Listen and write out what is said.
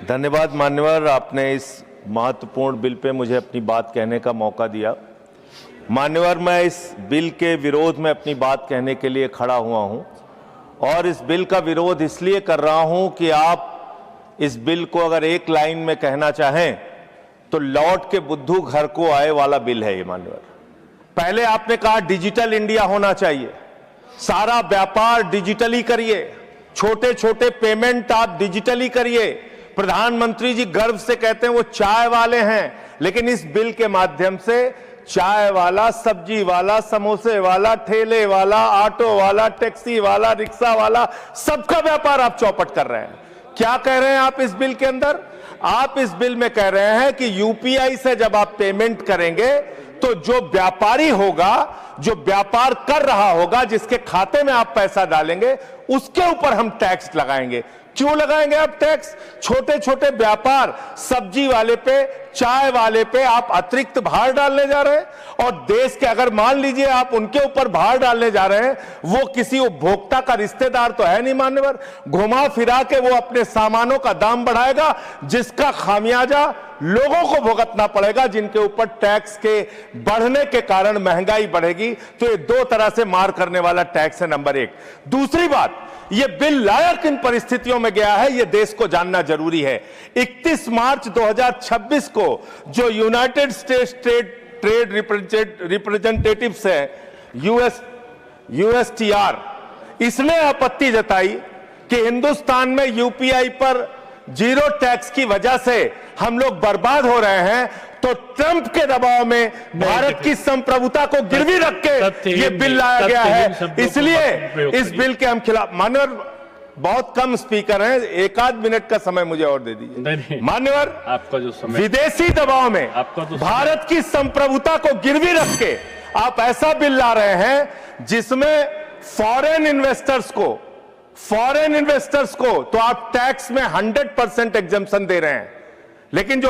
धन्यवाद मान्यवर, आपने इस महत्वपूर्ण बिल पे मुझे अपनी बात कहने का मौका दिया। मान्यवर, मैं इस बिल के विरोध में अपनी बात कहने के लिए खड़ा हुआ हूं और इस बिल का विरोध इसलिए कर रहा हूं कि आप इस बिल को अगर एक लाइन में कहना चाहें तो लौट के बुद्धू घर को आए वाला बिल है ये। मान्यवर, पहले आपने कहा डिजिटल इंडिया होना चाहिए, सारा व्यापार डिजिटली करिए, छोटे छोटे पेमेंट आप डिजिटली करिए। प्रधानमंत्री जी गर्व से कहते हैं वो चाय वाले हैं, लेकिन इस बिल के माध्यम से चाय वाला, सब्जी वाला, समोसे वाला, ठेले वाला, ऑटो वाला, टैक्सी वाला, रिक्शा वाला, सबका व्यापार आप चौपट कर रहे हैं। क्या कह रहे हैं आप इस बिल के अंदर? आप इस बिल में कह रहे हैं कि यूपीआई से जब आप पेमेंट करेंगे तो जो व्यापारी होगा, जो व्यापार कर रहा होगा, जिसके खाते में आप पैसा डालेंगे, उसके ऊपर हम टैक्स लगाएंगे। क्यों लगाएंगे आप टैक्स? छोटे छोटे व्यापार, सब्जी वाले पे, चाय वाले पे आप अतिरिक्त भार डालने जा रहे हैं। और देश के, अगर मान लीजिए आप उनके ऊपर भार डालने जा रहे हैं, वो किसी उपभोक्ता का रिश्तेदार तो है नहीं मान्यवर, घुमा फिरा के वो अपने सामानों का दाम बढ़ाएगा, जिसका खामियाजा लोगों को भुगतना पड़ेगा, जिनके ऊपर टैक्स के बढ़ने के कारण महंगाई बढ़ेगी। तो ये दो तरह से मार करने वाला टैक्स है, नंबर एक। दूसरी बात, ये बिल लाया किन परिस्थितियों में गया है, ये देश को जानना जरूरी है। 31 मार्च 2026 को जो यूनाइटेड स्टेट्स ट्रेड रिप्रेजेंटेटिव्स है, यूएसटीआर, इसने आपत्ति जताई कि हिंदुस्तान में यूपीआई पर जीरो टैक्स की वजह से हम लोग बर्बाद हो रहे हैं। तो ट्रंप के दबाव में भारत की संप्रभुता को गिरवी रख के ये बिल लाया गया है, इसलिए इस बिल के हम खिलाफ। मान्यवर, बहुत कम स्पीकर हैं, एक आध मिनट का समय मुझे और दे दीजिए। मान्यवर, आपका जो समय, विदेशी दबाव में भारत की संप्रभुता को गिरवी रख के आप ऐसा बिल ला रहे हैं जिसमें फॉरेन इन्वेस्टर्स को तो आप टैक्स में 100% एग्जम्पशन दे रहे हैं, लेकिन जो